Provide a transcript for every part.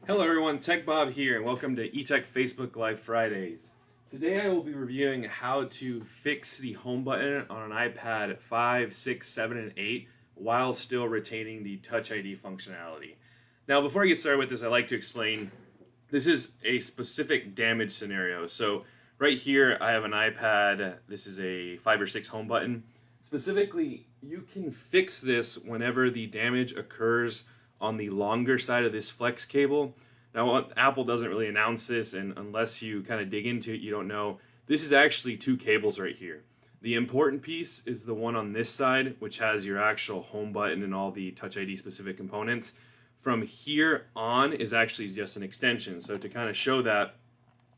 Hello everyone, Tech Bob here, and welcome to eTech Facebook Live Fridays. Today I will be reviewing how to fix the home button on an iPad 5, 6, 7, and 8 while still retaining the Touch ID functionality. Now before I get started with this, I'd like to explain this is a specific damage scenario. So right here I have an iPad, this is a 5 or 6 home button. Specifically, you can fix this whenever the damage occurs on the longer side of this flex cable. Now, Apple doesn't really announce this, and unless you kind of dig into it, you don't know. This is actually 2 cables right here. The important piece is the one on this side, which has your actual home button and all the Touch ID specific components. From here on is actually just an extension. So to kind of show that,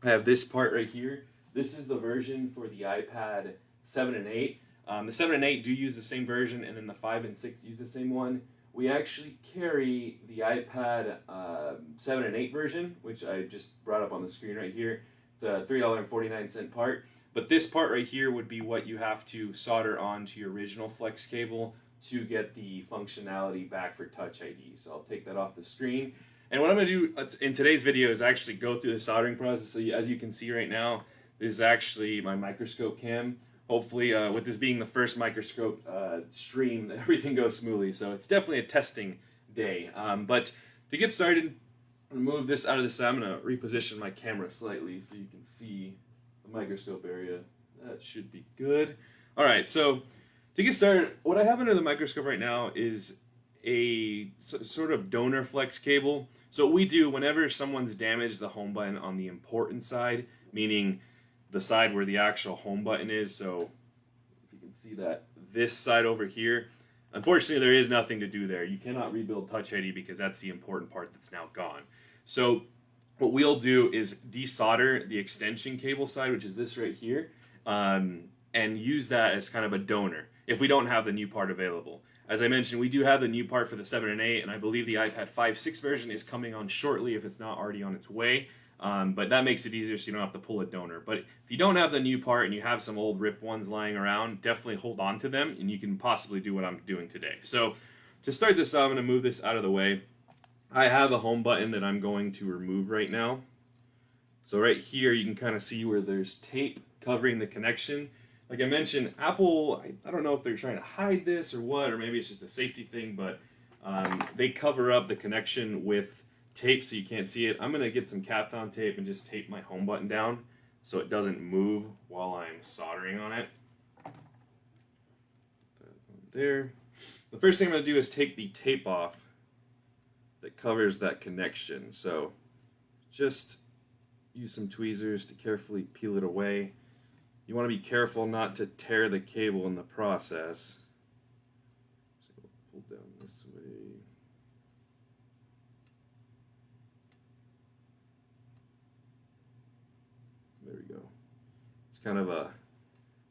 I have this part right here. This is the version for the iPad 7 and 8. The 7 and 8 do use the same version, and then the 5 and 6 use the same one. We actually carry the iPad 7 and 8 version, which I just brought up on the screen right here. It's a $3.49 part. But this part right here would be what you have to solder onto your original flex cable to get the functionality back for Touch ID. So I'll take that off the screen. And what I'm going to do in today's video is actually go through the soldering process. So as you can see right now, this is actually my microscope cam. Hopefully, with this being the first microscope stream, everything goes smoothly. So it's definitely a testing day. But to get started, I'm going to move this out of the side. I'm going to reposition my camera slightly so you can see the microscope area. That should be good. All right, so to get started, what I have under the microscope right now is a sort of donor flex cable. So what we do whenever someone's damaged the home button on the important side, meaning the side where the actual home button is, so if you can see that, this side over here, unfortunately there is nothing to do there. You cannot rebuild Touch ID because that's the important part that's now gone. So what we'll do is desolder the extension cable side, which is this right here, and use that as kind of a donor if we don't have the new part available. As I mentioned, we do have the new part for the 7 and 8, and I believe the iPad 5, 6 version is coming on shortly if it's not already on its way. But that makes it easier so you don't have to pull a donor. But if you don't have the new part and you have some old ripped ones lying around, definitely hold on to them and you can possibly do what I'm doing today. So to start this off, I'm going to move this out of the way. I have a home button that I'm going to remove right now. So right here you can kind of see where there's tape covering the connection. Like I mentioned, Apple, I don't know if they're trying to hide this or what, or maybe it's just a safety thing, but they cover up the connection with tape so you can't see it. I'm going to get some Kapton tape and just tape my home button down so it doesn't move while I'm soldering on it. There. The first thing I'm going to do is take the tape off that covers that connection. So just use some tweezers to carefully peel it away. You want to be careful not to tear the cable in the process. So pull down this way. There we go. It's kind of a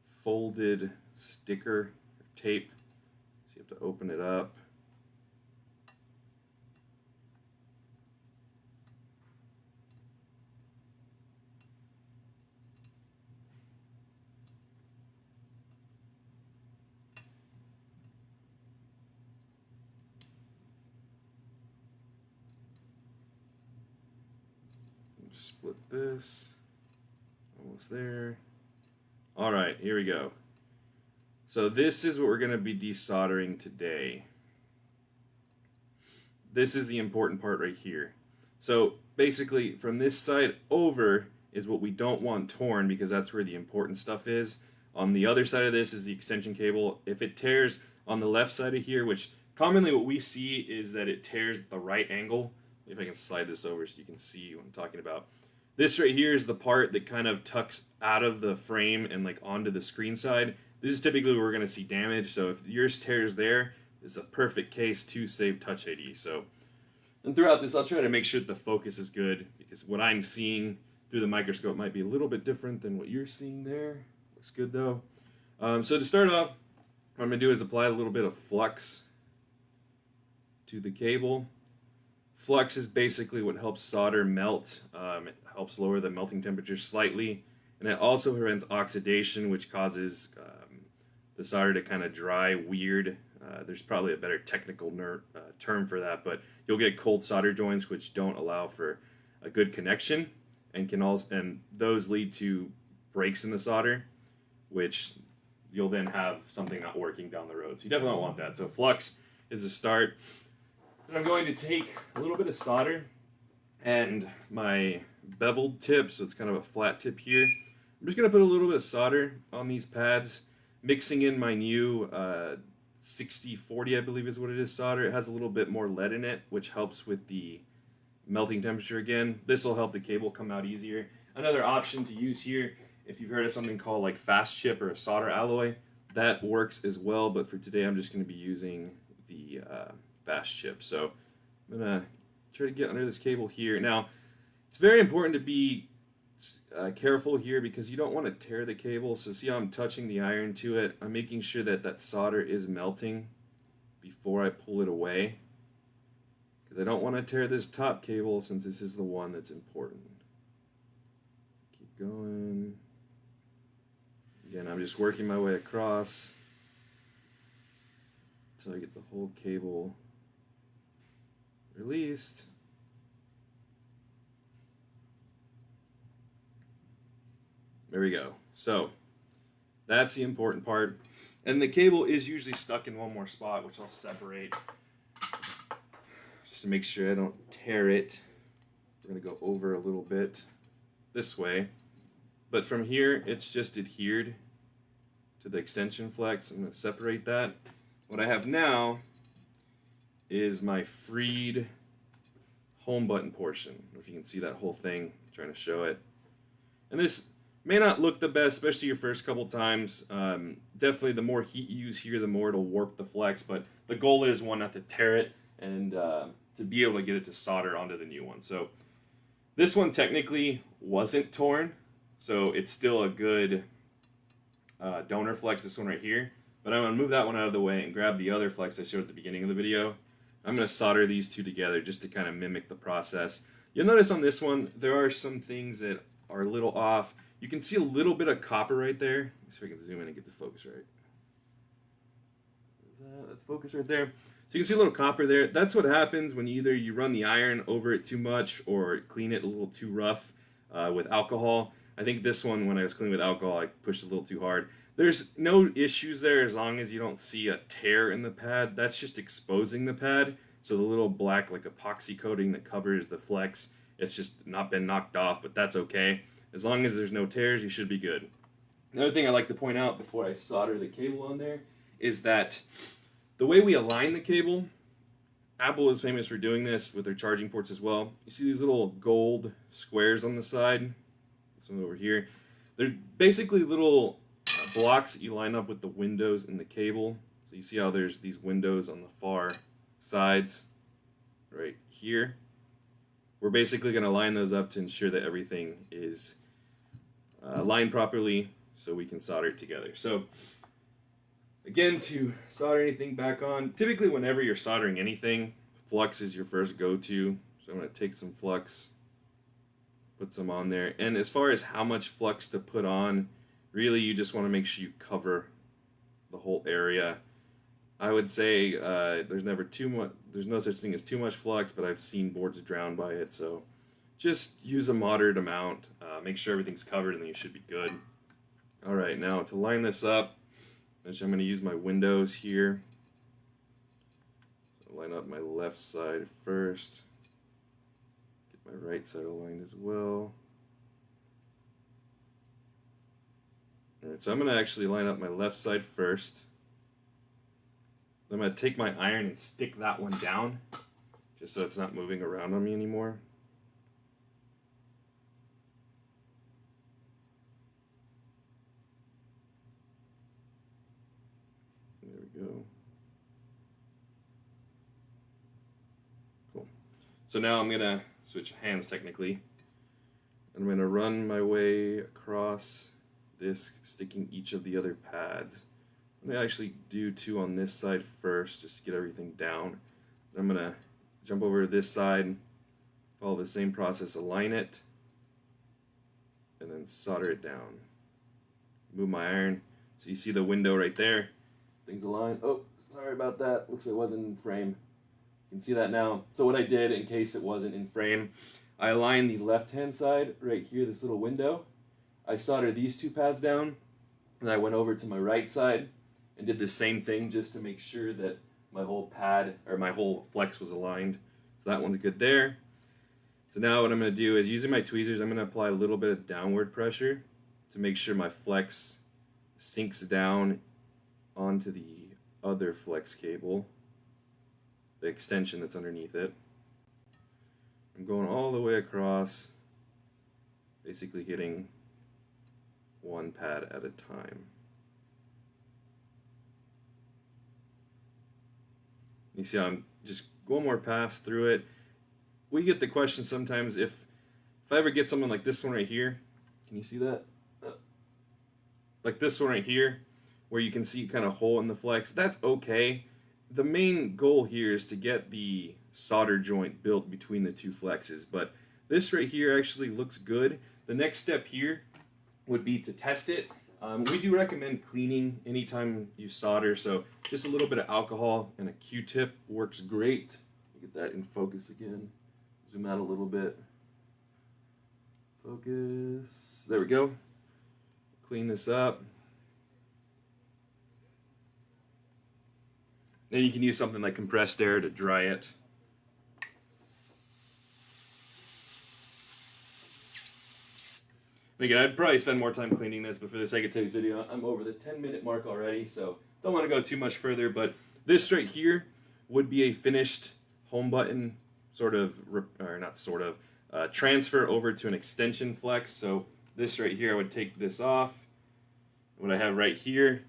folded sticker or tape, so you have to open it up. Split this. Almost there. All right, here we go. So this is what we're going to be desoldering today. This is the important part right here. So basically from this side over is what we don't want torn because that's where the important stuff is. On the other side of this is the extension cable. If it tears on the left side of here, which commonly what we see is that it tears at the right angle. If I can slide this over so you can see what I'm talking about. This right here is the part that kind of tucks out of the frame and like onto the screen side. This is typically where we're going to see damage. So if yours tears there, it's a perfect case to save Touch ID. So, and throughout this, I'll try to make sure that the focus is good because what I'm seeing through the microscope might be a little bit different than what you're seeing there. Looks good though. So to start off, what I'm going to do is apply a little bit of flux to the cable. Flux is basically what helps solder melt. It helps lower the melting temperature slightly, and it also prevents oxidation, which causes the solder to kind of dry weird There's probably a better technical term for that, but you'll get cold solder joints which don't allow for a good connection, and those lead to breaks in the solder, which you'll then have something not working down the road. So you definitely don't want that. So flux is a start. Then I'm going to take a little bit of solder and my beveled tip, so it's kind of a flat tip here. I'm just going to put a little bit of solder on these pads, mixing in my new 6040, I believe is what it is, solder. It has a little bit more lead in it, which helps with the melting temperature again. This will help the cable come out easier. Another option to use here, if you've heard of something called like fast chip or a solder alloy, that works as well, but for today I'm just going to be using the fast chip. So I'm going to try to get under this cable here. Now, it's very important to be careful here because you don't want to tear the cable. So see how I'm touching the iron to it? I'm making sure that that solder is melting before I pull it away, because I don't want to tear this top cable since this is the one that's important. Keep going. Again, I'm just working my way across until I get the whole cable released. There we go. So that's the important part. And the cable is usually stuck in one more spot, which I'll separate just to make sure I don't tear it. We're going to go over a little bit this way. But from here, it's just adhered to the extension flex. I'm going to separate that. What I have now is my freed home button portion. I don't know if you can see that whole thing. I'm trying to show it. And this may not look the best, especially your first couple times. Definitely the more heat you use here, the more it'll warp the flex. But the goal is, one, not to tear it, and to be able to get it to solder onto the new one. So this one technically wasn't torn, so it's still a good donor flex, this one right here. But I'm going to move that one out of the way and grab the other flex I showed at the beginning of the video. I'm going to solder these two together just to kind of mimic the process. You'll notice on this one, there are some things that are a little off. You can see a little bit of copper right there. Let's see if I can zoom in and get the focus right. That's focus right there. So you can see a little copper there. That's what happens when either you run the iron over it too much or clean it a little too rough with alcohol. I think this one, when I was cleaning with alcohol, I pushed a little too hard. There's no issues there as long as you don't see a tear in the pad. That's just exposing the pad. So the little black like epoxy coating that covers the flex, it's just not been knocked off, but that's okay. As long as there's no tears, you should be good. Another thing I like to point out before I solder the cable on there is that the way we align the cable, Apple is famous for doing this with their charging ports as well. You see these little gold squares on the side? This one over here. They're basically little blocks that you line up with the windows in the cable. So you see how there's these windows on the far sides right here. We're basically going to line those up to ensure that everything is aligned properly so we can solder it together. So again, to solder anything back on, typically whenever you're soldering anything, flux is your first go-to. So I'm going to take some flux, put some on there. And as far as how much flux to put on, really you just want to make sure you cover the whole area. I would say there's never too much. There's no such thing as too much flux, but I've seen boards drowned by it. So just use a moderate amount. Make sure everything's covered, and then you should be good. All right, now to line this up, I'm going to use my windows here. So line up my left side first. Get my right side aligned as well. All right, so I'm going to actually line up my left side first. I'm going to take my iron and stick that one down, just so it's not moving around on me anymore. There we go. Cool. So now I'm going to switch hands technically. I'm going to run my way across this, sticking each of the other pads. I'm going to actually do two on this side first, just to get everything down. I'm going to jump over to this side, follow the same process, align it, and then solder it down. Move my iron. So you see the window right there. Things align. Oh, Sorry about that. Looks like it wasn't in frame. You can see that now. So what I did, in case it wasn't in frame, I aligned the left-hand side right here, this little window. I soldered these two pads down, and I went over to my right side and did the same thing just to make sure that my whole pad, or my whole flex was aligned. So that one's good there. So now what I'm going to do is, using my tweezers, I'm going to apply a little bit of downward pressure to make sure my flex sinks down onto the other flex cable, the extension that's underneath it. I'm going all the way across, basically hitting one pad at a time. You see how I'm just one more pass through it. We get the question sometimes, if I ever get something like this one right here, can you see that? Like this one right here, where you can see kind of hole in the flex, that's okay. The main goal here is to get the solder joint built between the two flexes, but this right here actually looks good. The next step here would be to test it. We do recommend cleaning anytime you solder, so just a little bit of alcohol and a Q-tip works great. Get that in focus again. Zoom out a little bit. Focus. There we go. Clean this up. Then you can use something like compressed air to dry it. Again, I'd probably spend more time cleaning this, but for the sake of today's video, I'm over the 10-minute mark already, so don't want to go too much further. But this right here would be a finished home button, transfer over to an extension flex. So this right here, I would take this off. What I have right here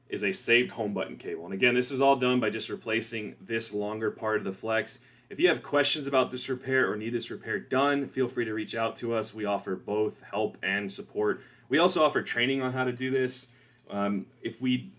is a saved home button cable. And again, this is all done by just replacing this longer part of the flex. If you have questions about this repair or need this repair done, feel free to reach out to us. We offer both help and support. We also offer training on how to do this. If we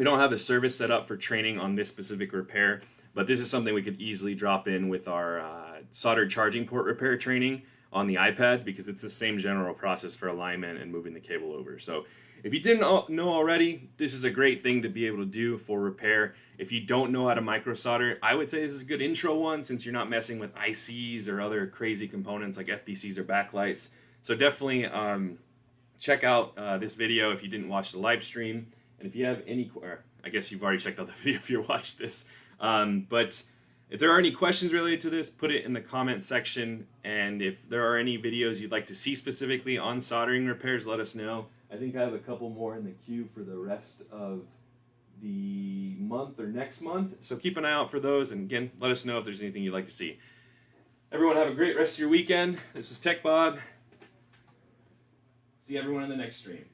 don't have a service set up for training on this specific repair, but this is something we could easily drop in with our soldered charging port repair training on the iPads, because it's the same general process for alignment and moving the cable over. So if you didn't know already, this is a great thing to be able to do for repair. If you don't know how to micro solder, I would say this is a good intro one, since you're not messing with ICs or other crazy components like FPCs or backlights. So definitely check out this video if you didn't watch the live stream. And if you have any, or I guess you've already checked out the video if you watched this. But if there are any questions related to this, put it in the comment section. And if there are any videos you'd like to see specifically on soldering repairs, let us know. I think I have a couple more in the queue for the rest of the month or next month. So keep an eye out for those. And again, let us know if there's anything you'd like to see. Everyone have a great rest of your weekend. This is Tech Bob. See everyone in the next stream.